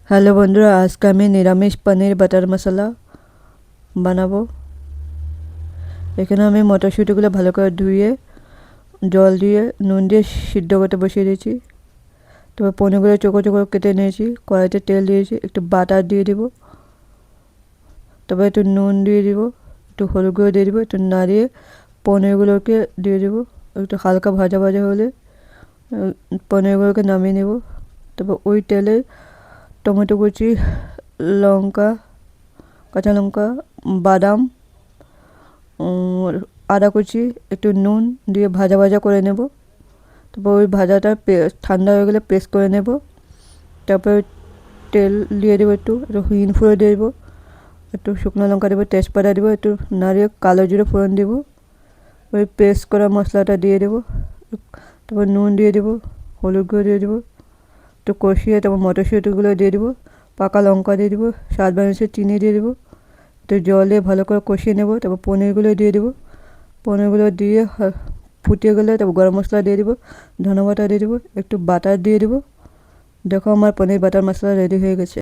Hello বন্ধুরা, আজকে আমি নিরামিষ পনির বাটার মশলা বানাবো। এখানে আমি মটরশুঁটিগুলো ভালো করে ধুয়ে জল দিয়ে নুন দিয়ে সিদ্ধ করতে বসিয়ে দিয়েছি। তারপর পনিরগুলো চোখো চোখো কেটে নিয়েছি, কড়াইতে তেল দিয়েছি, একটু বাটার দিয়ে দেবো, তারপর একটু নুন দিয়ে দিব, একটু হলুদ গুঁড়ো দিয়ে দেবো, একটু নাড়িয়ে পনিরগুলোকে দিয়ে দেবো। একটু হালকা ভাজা ভাজা হলে পনিরগুলোকে নামিয়ে নেব। তারপর ওই তেলে টমেটো কুচি, লঙ্কা, কাঁচা লঙ্কা, বাদাম, আদা কুচি, একটু নুন দিয়ে ভাজা ভাজা করে নেব। তারপর ওই ভাজাটা ঠান্ডা হয়ে গেলে পেস্ট করে নেব। তারপর তেল দিয়ে দেবো, একটু হিং ফোড়ন দিয়ে দেবো, একটু শুকনো লঙ্কা দেবো, তেজপাতা দেবো, একটু নাড়িয়ে কালো জিরে ফোড়ন দেবো। ওই পেস্ট করা মশলাটা দিয়ে দেবো। তারপর নুন দিয়ে দেবো, হলুদ গুঁড়ো দিয়ে দেবো, একটু কষিয়ে তারপর মটরশুঁটিগুলো দিয়ে দেবো, পাকা লঙ্কা দিয়ে দেবো, স্বাদ অনুসারে চিনি দিয়ে দেবো, একটু জল দিয়ে ভালো করে কষিয়ে নেব। তারপর পনিরগুলো দিয়ে দেবো, পনিরগুলো দিয়ে ফুটিয়ে গেলে তারপর গরম মশলা দিয়ে দেবো, ধনে বাটা দিয়ে দেবো, একটু বাটার দিয়ে দেবো। দেখো আমার পনির বাটার মশলা রেডি হয়ে গেছে।